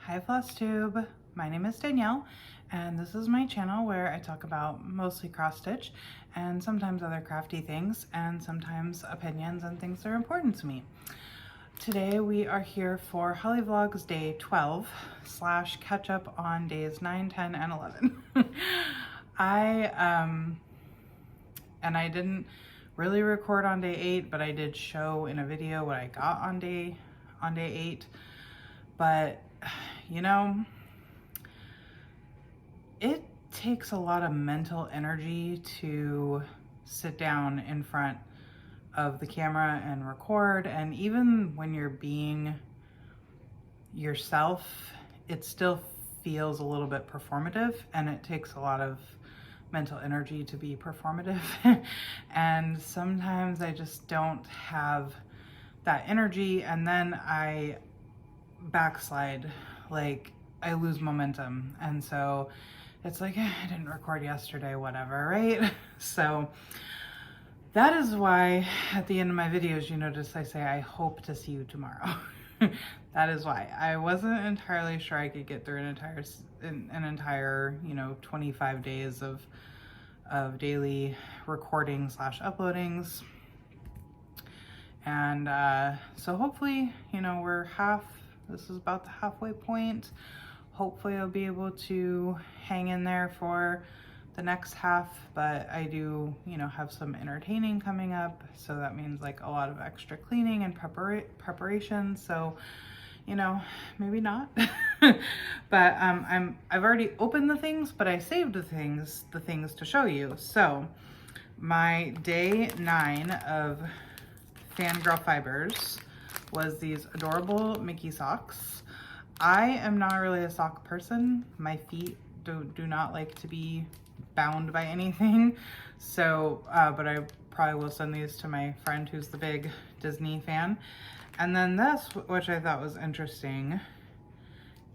Hi Flosstube, my name is Danielle and this is my channel where I talk about mostly cross stitch and sometimes other crafty things and sometimes opinions and things that are important to me. Today we are here for HoliVlog's day 12 / catch up on days 9, 10, and 11. I didn't really record on day 8, but I did show in a video what I got on day 8. But you know, it takes a lot of mental energy to sit down in front of the camera and record, and even when you're being yourself, it still feels a little bit performative, and it takes a lot of mental energy to be performative. And sometimes I just don't have that energy, and then I backslide, like I lose momentum, and so it's like, I didn't record yesterday, whatever, right? So that is why at the end of my videos, you notice I say I hope to see you tomorrow. That is why. I wasn't entirely sure I could get through an entire 25 days of daily recording / uploadings. And so hopefully, this is about the halfway point. Hopefully I'll be able to hang in there for the next half, but I do, have some entertaining coming up. So that means like a lot of extra cleaning and preparation. So, maybe not. But I've already opened the things, but I saved the things to show you. So my day 9 of Fangirl Fibers was these adorable Mickey socks. I am not really a sock person. My feet do not like to be bound by anything. So, but I probably will send these to my friend who's the big Disney fan. And then this, which I thought was interesting,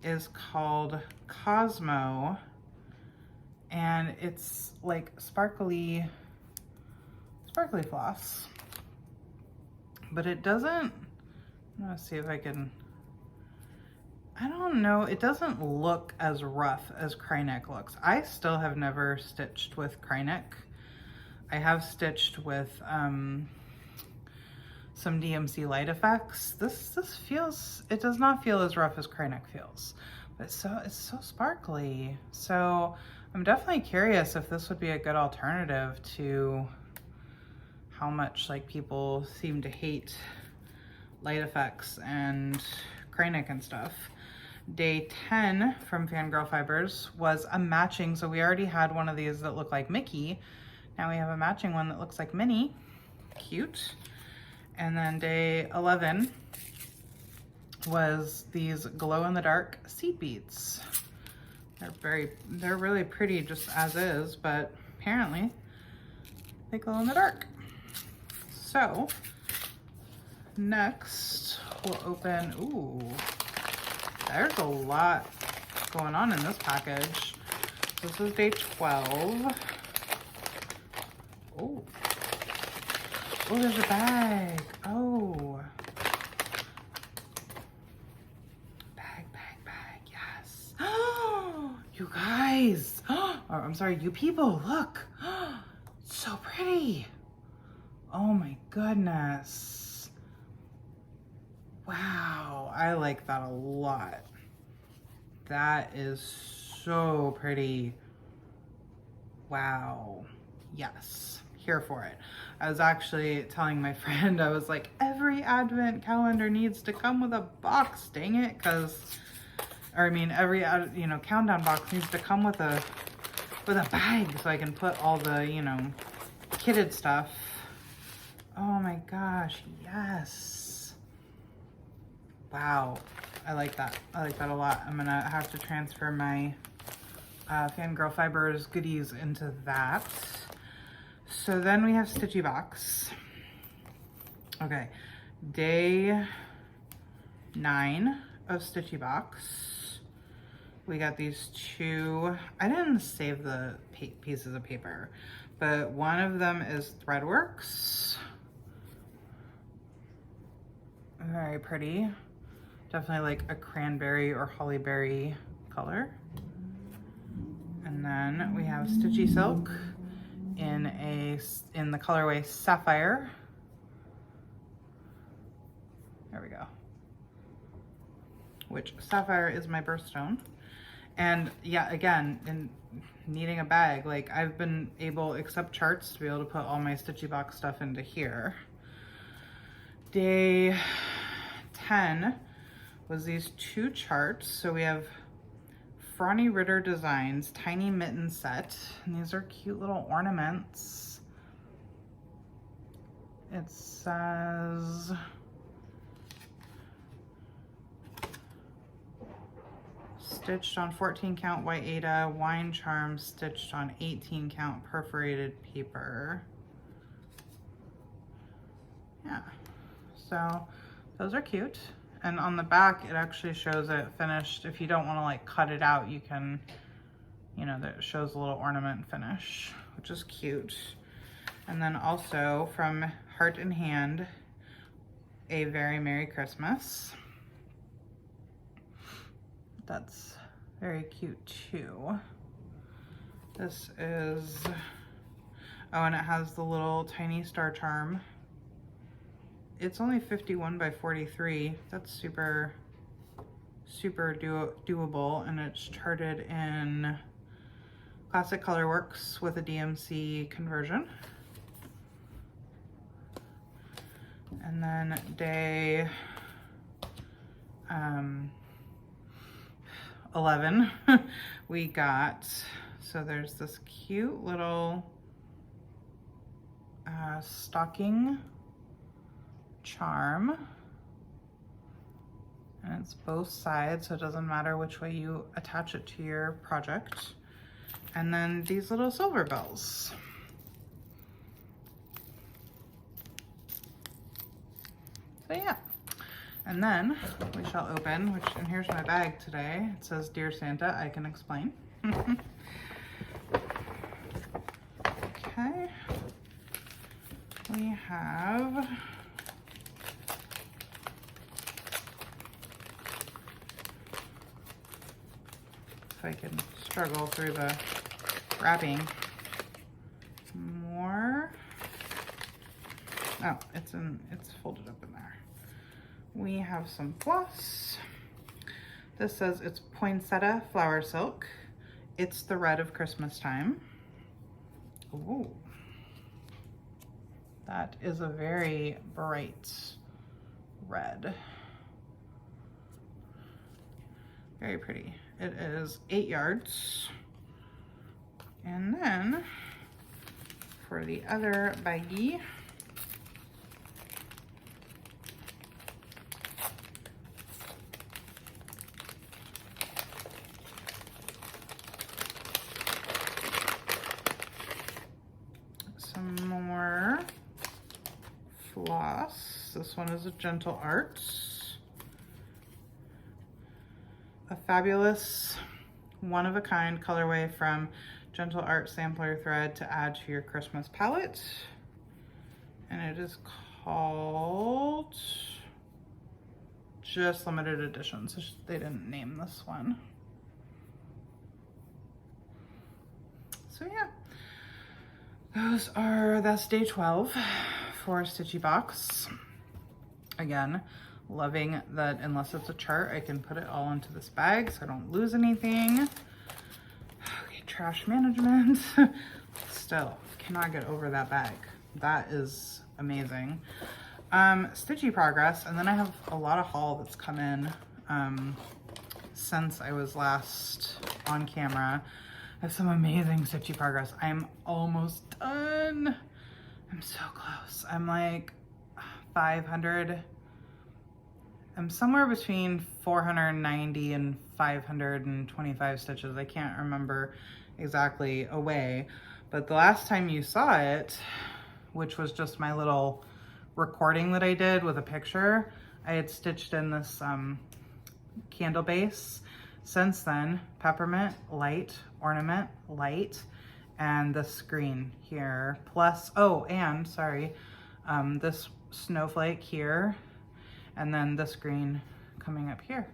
is called Cosmo. And it's like sparkly floss. But it doesn't, I'm gonna see if I can, I don't know, it doesn't look as rough as Kryneck looks. I still have never stitched with Kryneck. I have stitched with some DMC Light Effects. This feels, it does not feel as rough as Kryneck feels, but it's so sparkly. So I'm definitely curious if this would be a good alternative to how much like people seem to hate Light Effects and Kryneck and stuff. Day 10 from Fangirl Fibers was a matching, so we already had one of these that looked like Mickey. Now we have a matching one that looks like Minnie. Cute. And then day 11 was these glow-in-the-dark seed beads. They're really pretty just as is, but apparently they glow in the dark. So next we'll open, ooh, there's a lot going on in this package. This is day 12. Oh, there's a bag. Oh, bag, yes. Oh, you guys. Oh, I'm sorry, you people, look. So pretty. Oh my goodness. Wow, I like that a lot. That is so pretty. Wow. Yes, here for it. I was actually telling my friend, I was like, every advent calendar needs to come with a box, dang it, every countdown box needs to come with a bag so I can put all the, kitted stuff. Oh my gosh, yes. Wow, I like that. I like that a lot. I'm gonna have to transfer my Fangirl Fibers goodies into that. So then we have Stitchy Box. Okay, day 9 of Stitchy Box. We got these two, I didn't save the pieces of paper, but one of them is Threadworks. Very pretty. definitely like a cranberry or holly berry color. And then we have Stitchy Silk in the colorway Sapphire. There we go. Which Sapphire is my birthstone. And yeah, again, in needing a bag, like I've been able, except charts, to be able to put all my Stitchy Box stuff into here. Day 10 was these 2 charts. So we have Franny Ritter Designs Tiny Mitten Set. And these are cute little ornaments. It says stitched on 14 count white Aida, wine charm stitched on 18 count perforated paper. Yeah, so those are cute. And on the back, it actually shows it finished. If you don't want to like cut it out, you can, you know, that shows a little ornament finish, which is cute. And then also from Heart in Hand, A Very Merry Christmas. That's very cute too. This is, oh, and it has the little tiny star charm. It's only 51 by 43. That's super doable, and it's charted in Classic Colorworks with a DMC conversion. And then day 11, we got, so there's this cute little stocking charm, and it's both sides, so it doesn't matter which way you attach it to your project. And then these little silver bells. So yeah. And then we shall open, and here's my bag today. It says, Dear Santa, I can explain. Okay. We have if I can struggle through the wrapping. More. Oh, it's folded up in there. We have some floss. This says it's poinsettia flower silk. It's the red of Christmas time. Ooh. That is a very bright red. Very pretty. It is 8 yards. And then for the other baggie, some more floss. This one is a Gentle Arts. A fabulous one-of-a-kind colorway from Gentle Art Sampler Thread to add to your Christmas palette. And it is called just limited edition, so they didn't name this one. So yeah, that's day 12 for Stitchy Box. Again, loving that unless it's a chart, I can put it all into this bag so I don't lose anything. Okay, trash management. Still, cannot get over that bag. That is amazing. Stitchy progress, and then I have a lot of haul that's come in since I was last on camera. I have some amazing Stitchy progress. I'm almost done. I'm so close. I'm like 500. I'm somewhere between 490 and 525 stitches. I can't remember exactly away, but the last time you saw it, which was just my little recording that I did with a picture, I had stitched in this candle base. Since then, peppermint, light, ornament, light, and the screen here. Plus, oh, and sorry, this snowflake here, and then this green coming up here.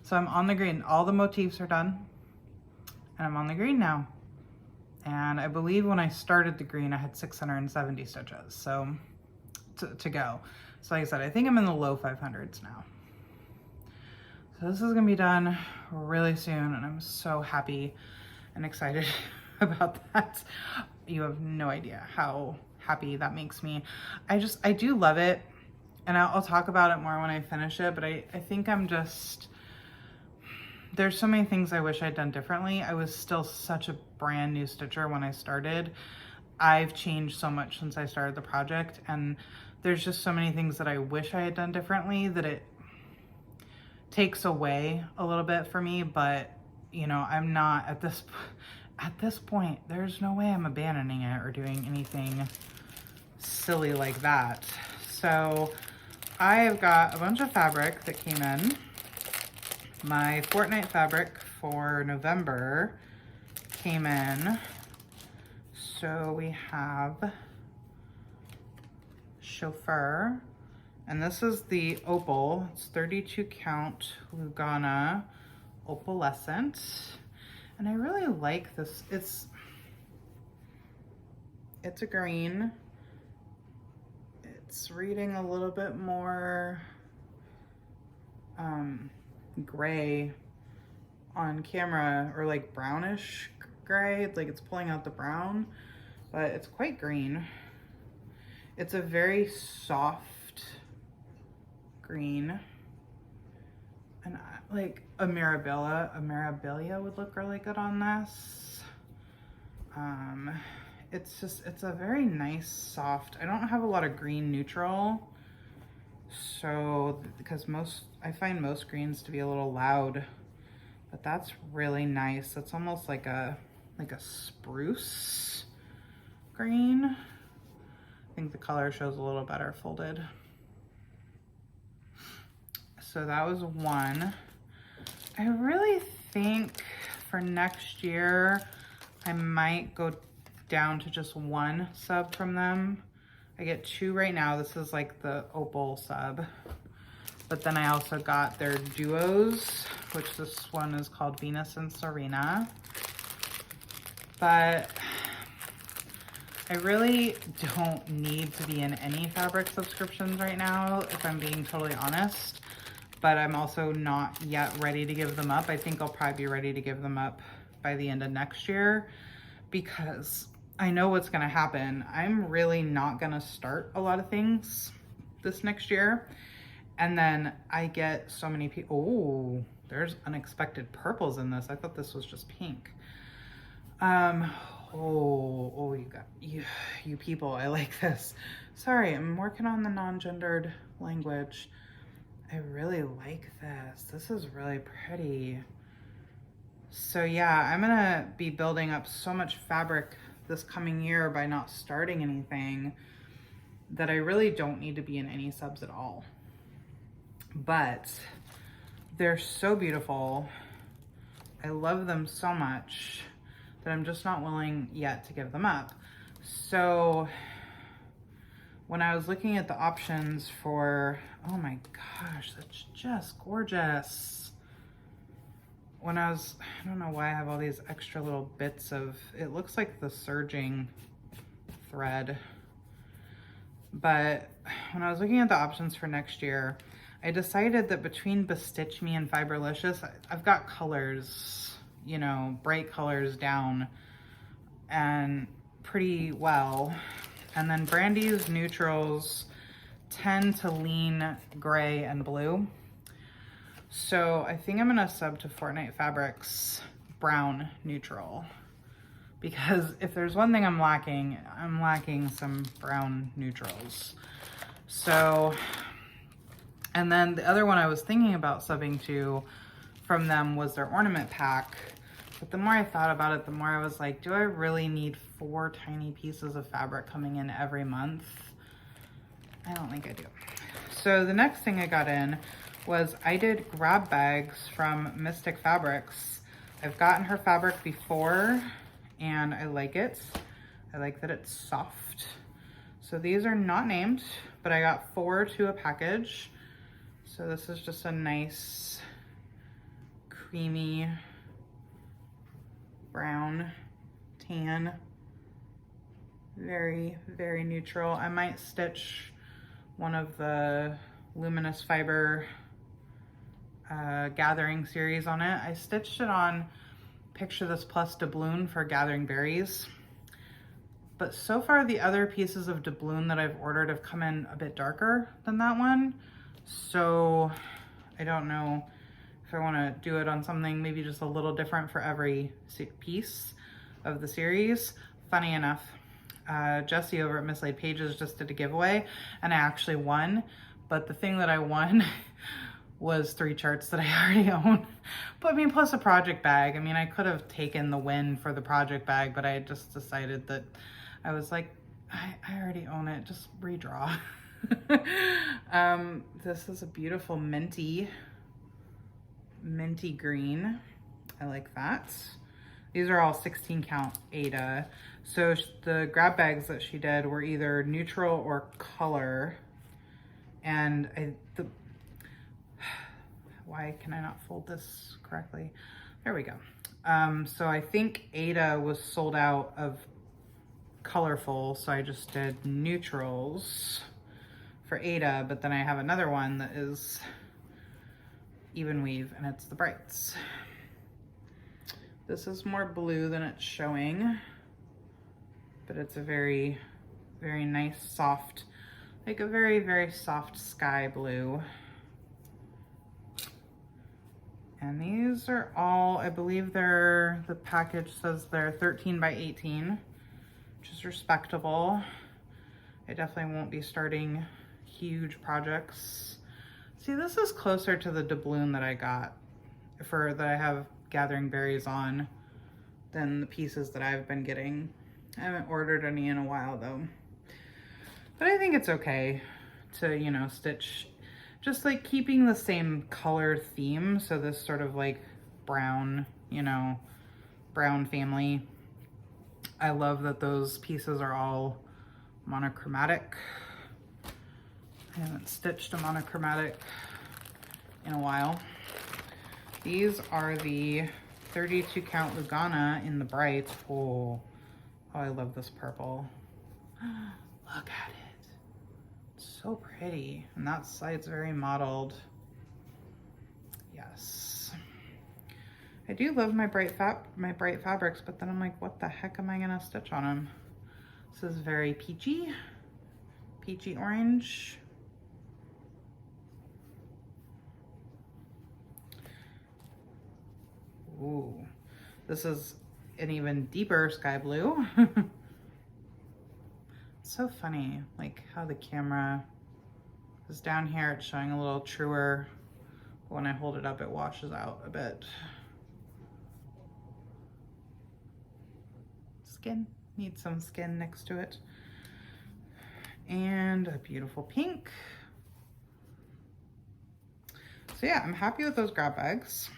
So I'm on the green. All the motifs are done and I'm on the green now. And I believe when I started the green, I had 670 stitches, so to go. So like I said, I think I'm in the low 500s now. So this is gonna be done really soon, and I'm so happy and excited about that. You have no idea how happy that makes me. I do love it, and I'll talk about it more when I finish it, but I think I'm just, there's so many things I wish I'd done differently. I was still such a brand new stitcher when I started. I've changed so much since I started the project, and there's just so many things that I wish I had done differently that it takes away a little bit for me. But you know, I'm not at this point, there's no way I'm abandoning it or doing anything silly like that. So I have got a bunch of fabric that came in. My fortnight fabric for November came in. So we have Chauffeur, and this is the opal. It's 32 count Lugana opalescent, and I really like this. It's a green. It's reading a little bit more gray on camera, or like brownish gray, like it's pulling out the brown, but it's quite green. It's a very soft green, and like a Mirabilia would look really good on this. It's a very nice soft. I don't have a lot of green neutral, so because I find most greens to be a little loud, but that's really nice. It's almost like a spruce green. I think the color shows a little better folded. So that was one. I really think for next year, I might go down to just one sub from them. I get two right now. This is like the opal sub. But then I also got their duos, which this one is called Venus and Serena. But I really don't need to be in any fabric subscriptions right now, if I'm being totally honest. But I'm also not yet ready to give them up. I think I'll probably be ready to give them up by the end of next year, because I know what's gonna happen. I'm really not gonna start a lot of things this next year. And then I get so many people. Oh, there's unexpected purples in this. I thought this was just pink. Oh, you people, I like this. Sorry, I'm working on the non-gendered language. I really like this. This is really pretty. So yeah, I'm gonna be building up so much fabric this coming year by not starting anything that I really don't need to be in any subs at all. But they're so beautiful. I love them so much that I'm just not willing yet to give them up. So when I was looking at the options for, oh my gosh, that's just gorgeous. I don't know why I have all these extra little bits of, it looks like the serging thread. But when I was looking at the options for next year, I decided that between Bestitch Me and Fiberlicious, I've got colors, you know, bright colors down and pretty well. And then Brandy's neutrals tend to lean gray and blue. So I think I'm gonna sub to Fortnite Fabrics brown neutral, because if there's one thing I'm lacking some brown neutrals. So, and then the other one I was thinking about subbing to from them was their ornament pack. But the more I thought about it, the more I was like, do I really need 4 tiny pieces of fabric coming in every month? I don't think I do. So the next thing I got in was I did grab bags from Mystic Fabrics. I've gotten her fabric before and I like it. I like that it's soft. So these are not named, but I got 4 to a package. So this is just a nice creamy brown tan. Very, very neutral. I might stitch one of the luminous fiber gathering series on it. I stitched it on Picture This Plus doubloon for gathering berries. But so far the other pieces of doubloon that I've ordered have come in a bit darker than that one. So I don't know if I want to do it on something maybe just a little different for every piece of the series. Funny enough, Jessie over at Mislaid Pages just did a giveaway and I actually won. But the thing that I won was 3 charts that I already own. But I mean, plus a project bag. I mean, I could have taken the win for the project bag, but I just decided that I was like, I already own it, just redraw. This is a beautiful minty green. I like that. These are all 16 count Aida. So the grab bags that she did were either neutral or color. And why can I not fold this correctly? There we go. So I think Aida was sold out of colorful, so I just did neutrals for Aida, but then I have another one that is even weave and it's the brights. This is more blue than it's showing, but it's a very, very nice soft, like a very, very soft sky blue. And these are all, I believe the package says they're 13 by 18, which is respectable. I definitely won't be starting huge projects. See, this is closer to the doubloon that I got that I have gathering berries on than the pieces that I've been getting. I haven't ordered any in a while though. But I think it's okay to, you know, stitch just like keeping the same color theme. So this sort of like brown, you know, brown family. I love that those pieces are all monochromatic. I haven't stitched a monochromatic in a while. These are the 32 count Lugana in the bright. Oh, I love this purple. Look at it. It's so pretty. And that side's very mottled. Yes. I do love my bright fabrics, but then I'm like, what the heck am I gonna stitch on them? This is very peachy orange. Ooh, this is an even deeper sky blue. It's so funny, like how the camera is down here, it's showing a little truer. When I hold it up, it washes out a bit. Skin, needs some skin next to it. And a beautiful pink. So yeah, I'm happy with those grab bags.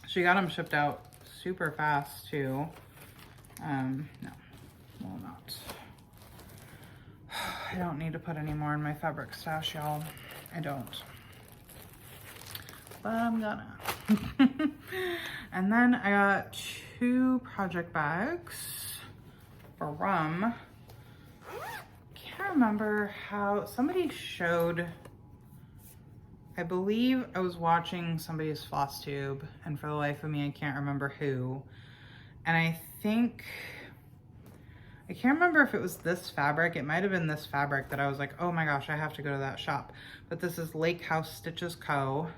She got them shipped out super fast too. No, will not. I don't need to put any more in my fabric stash, y'all. I don't. But I'm gonna. And then I got 2 project bags from, can't remember how, somebody showed, I believe I was watching somebody's Flosstube, and for the life of me, I can't remember who. And I think, I can't remember if it was this fabric. It might have been this fabric that I was like, oh my gosh, I have to go to that shop. But this is Lake House Stitches Co.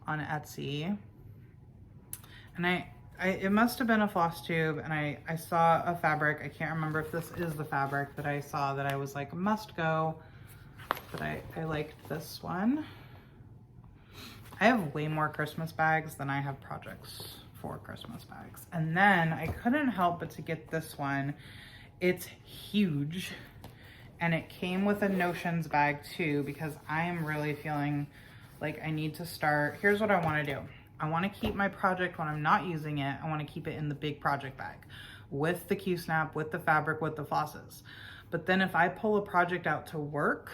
on Etsy. And it must have been a Flosstube, and I saw a fabric. I can't remember if this is the fabric that I saw that I was like, must go. But I liked this one. I have way more Christmas bags than I have projects for Christmas bags. And then I couldn't help but to get this one. It's huge, and it came with a Notions bag too, because I am really feeling like I need to start. Here's what I want to do. I want to keep my project when I'm not using it. I want to keep it in the big project bag with the Q-snap, with the fabric, with the flosses. But then if I pull a project out to work,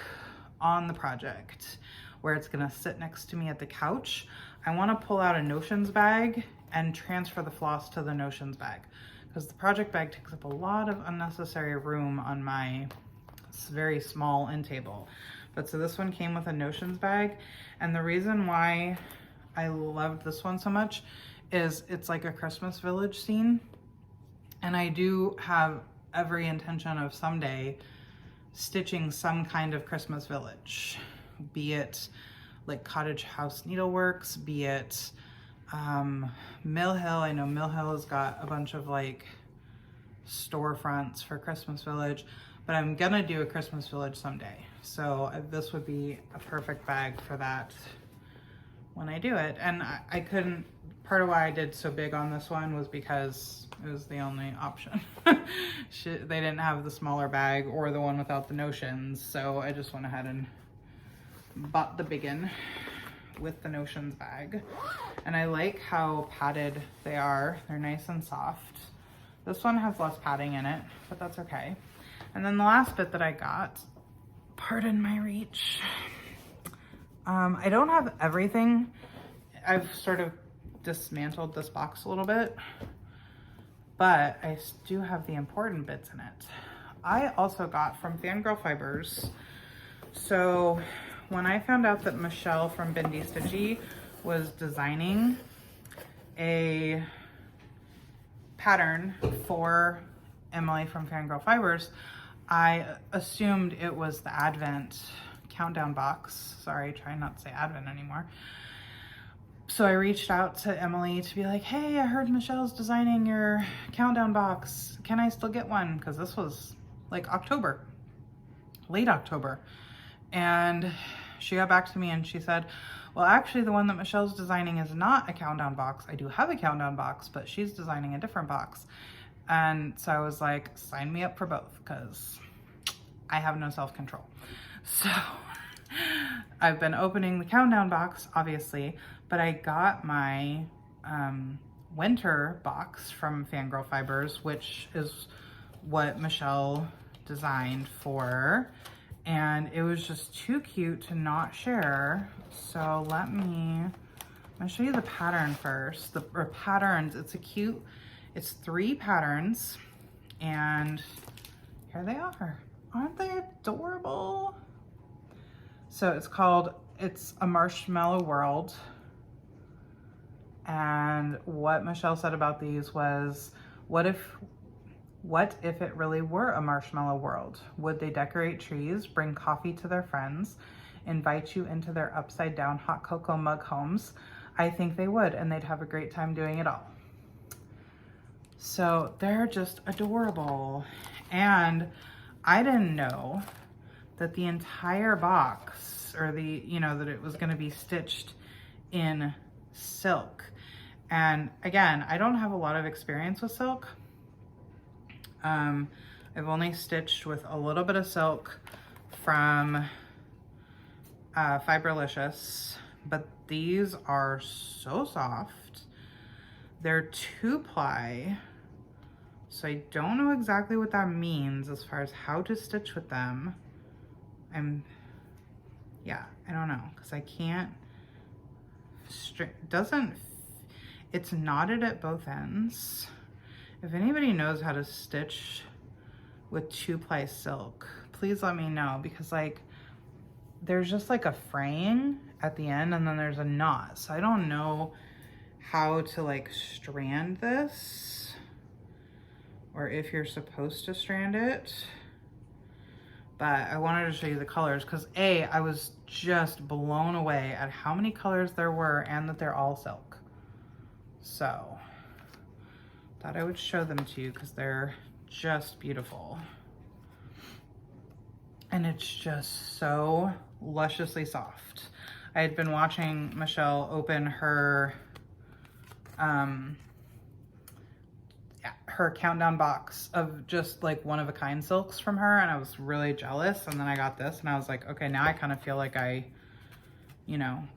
on the project where it's gonna sit next to me at the couch, I wanna pull out a Notions bag and transfer the floss to the Notions bag, because the project bag takes up a lot of unnecessary room on my very small end table. But so this one came with a Notions bag, and the reason why I loved this one so much is it's like a Christmas village scene, and I do have every intention of someday stitching some kind of Christmas village, be it like cottage house needleworks, be it Mill Hill. I know Mill Hill has got a bunch of like storefronts for Christmas village, but I'm gonna do a Christmas village someday. So this would be a perfect bag for that when I do it. And I couldn't, part of why I did so big on this one was because it was the only option. They didn't have the smaller bag or the one without the Notions, so I just went ahead and bought the big one with the Notions bag. And I like how padded they are. They're nice and soft. This one has less padding in it, but that's okay. And then the last bit that I got, pardon my reach, I don't have everything. I've sort of dismantled this box a little bit, but I do have the important bits in it. I also got from Fangirl Fibers. So when I found out that Michelle from Bendy Stitchy was designing a pattern for Emily from Fangirl Fibers, I assumed it was the Advent countdown box. Sorry, trying not to say Advent anymore. So I reached out to Emily to be like, hey, I heard Michelle's designing your countdown box. Can I still get one? Because this was like October, late October. And she got back to me and she said, well, actually the one that Michelle's designing is not a countdown box. I do have a countdown box, but she's designing a different box. And so I was like, sign me up for both, because I have no self-control. So I've been opening the countdown box, obviously, but I got my winter box from Fangirl Fibers, which is what Michelle designed for. And it was just too cute to not share. So I'm gonna show you the pattern first. Or patterns, it's 3 patterns, and here they are. Aren't they adorable? So it's a Marshmallow World. And what Michelle said about these was, what if it really were a marshmallow world? Would they decorate trees, bring coffee to their friends, invite you into their upside down hot cocoa mug homes? I think they would, and they'd have a great time doing it all. So they're just adorable. And I didn't know that the entire box, or that it was gonna be stitched in silk. And again, I don't have a lot of experience with silk. I've only stitched with a little bit of silk from Fiberlicious, but these are so soft. They're 2-ply, so I don't know exactly what that means as far as how to stitch with them. I don't know, because I can't, it's knotted at both ends. If anybody knows how to stitch with 2-ply silk, please let me know, because like there's just like a fraying at the end and then there's a knot. So I don't know how to like strand this, or if you're supposed to strand it. But I wanted to show you the colors because I was just blown away at how many colors there were and that they're all silk. So thought I would show them to you because they're just beautiful. And it's just so lusciously soft. I had been watching Michelle open her countdown box of just like one-of-a-kind silks from her, and I was really jealous. And then I got this and I was like, okay, now I kind of feel like I,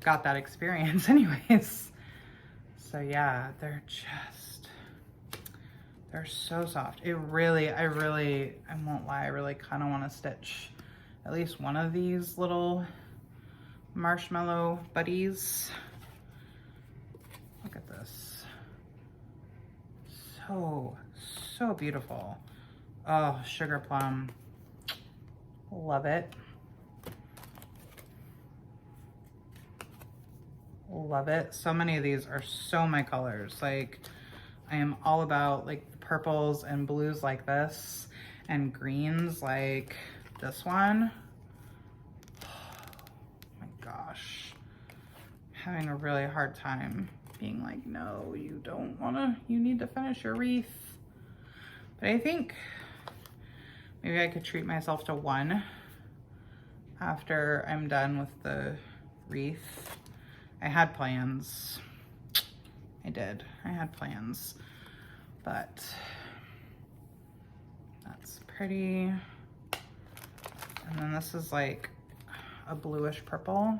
got that experience anyways. So yeah, they're so soft. I won't lie, I really kind of want to stitch at least one of these little marshmallow buddies. Look at this. So beautiful. Oh, sugar plum. Love it. Love it. So many of these are so my colors. Like, I am all about like purples and blues like this and greens like this one. Oh my gosh. I'm having a really hard time being like, no, you don't wanna, you need to finish your wreath. But I think maybe I could treat myself to one after I'm done with the wreath. I had plans. I had plans, but that's pretty. And then this is like a bluish purple.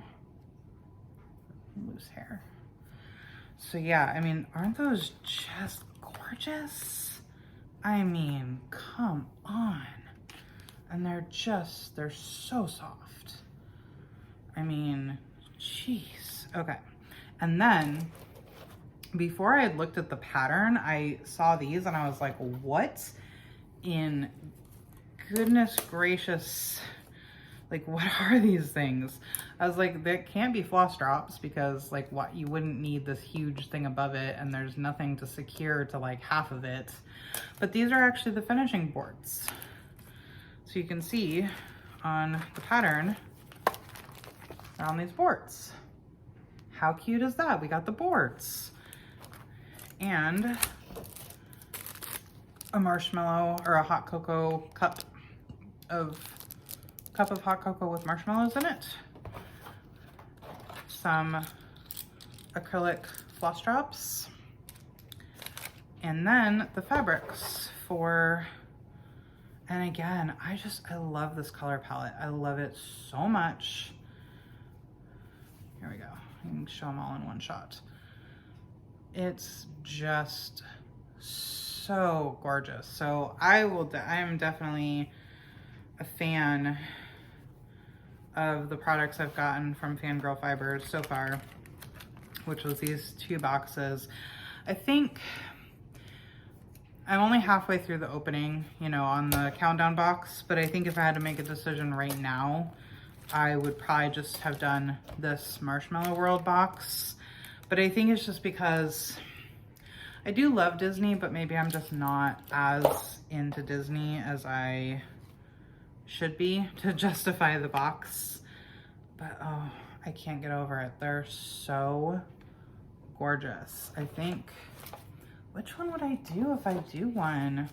Loose hair. So yeah, I mean, aren't those just gorgeous? I mean, come on. And they're so soft. I mean, jeez. Okay. And then before I had looked at the pattern, I saw these and I was like, what in goodness gracious, like what are these things? I was like, that can't be floss drops because like what, you wouldn't need this huge thing above it and there's nothing to secure to like half of it. But these are actually the finishing boards. So you can see on the pattern, they're on these boards. How cute is that? We got the boards. And a marshmallow or a hot cocoa cup of hot cocoa with marshmallows in it. Some acrylic floss drops. And then the fabrics for, and again, I love this color palette. I love it so much. Here we go. I can show them all in one shot. It's just so gorgeous. So I am definitely a fan of the products I've gotten from Fangirl Fibers so far, which was these 2 boxes. I think I'm only halfway through the opening, you know, on the countdown box, but I think if I had to make a decision right now, I would probably just have done this Marshmallow World box. But I think it's just because I do love Disney, but maybe I'm just not as into Disney as I should be to justify the box. But oh, I can't get over it. They're so gorgeous. I think, which one would I do if I do one?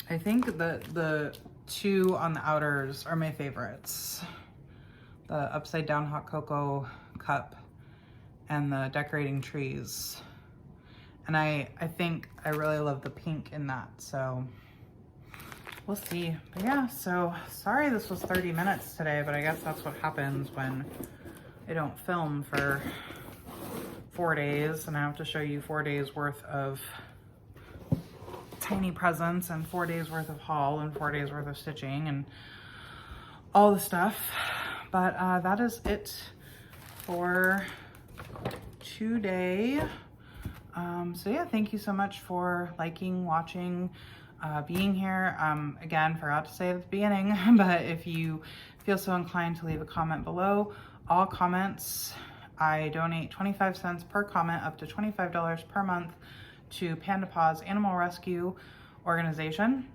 I think the 2 on the outers are my favorites. The upside down hot cocoa cup and the decorating trees. And I think I really love the pink in that, so we'll see. But yeah, so sorry this was 30 minutes today, but I guess that's what happens when I don't film for 4 days and I have to show you 4 days worth of tiny presents and 4 days worth of haul and 4 days worth of stitching and all the stuff. But that is it for today. So yeah, thank you so much for liking, watching, being here. Again, forgot to say at the beginning, but if you feel so inclined to leave a comment below, all comments, I donate 25 cents per comment up to $25 per month to Panda Paws Animal Rescue organization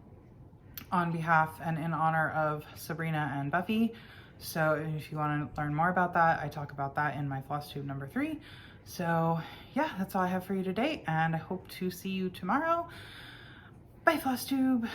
on behalf and in honor of Sabrina and Buffy. So if you want to learn more about that, I talk about that in my Flosstube number 3. So yeah, that's all I have for you today, and I hope to see you tomorrow. Bye, Flosstube.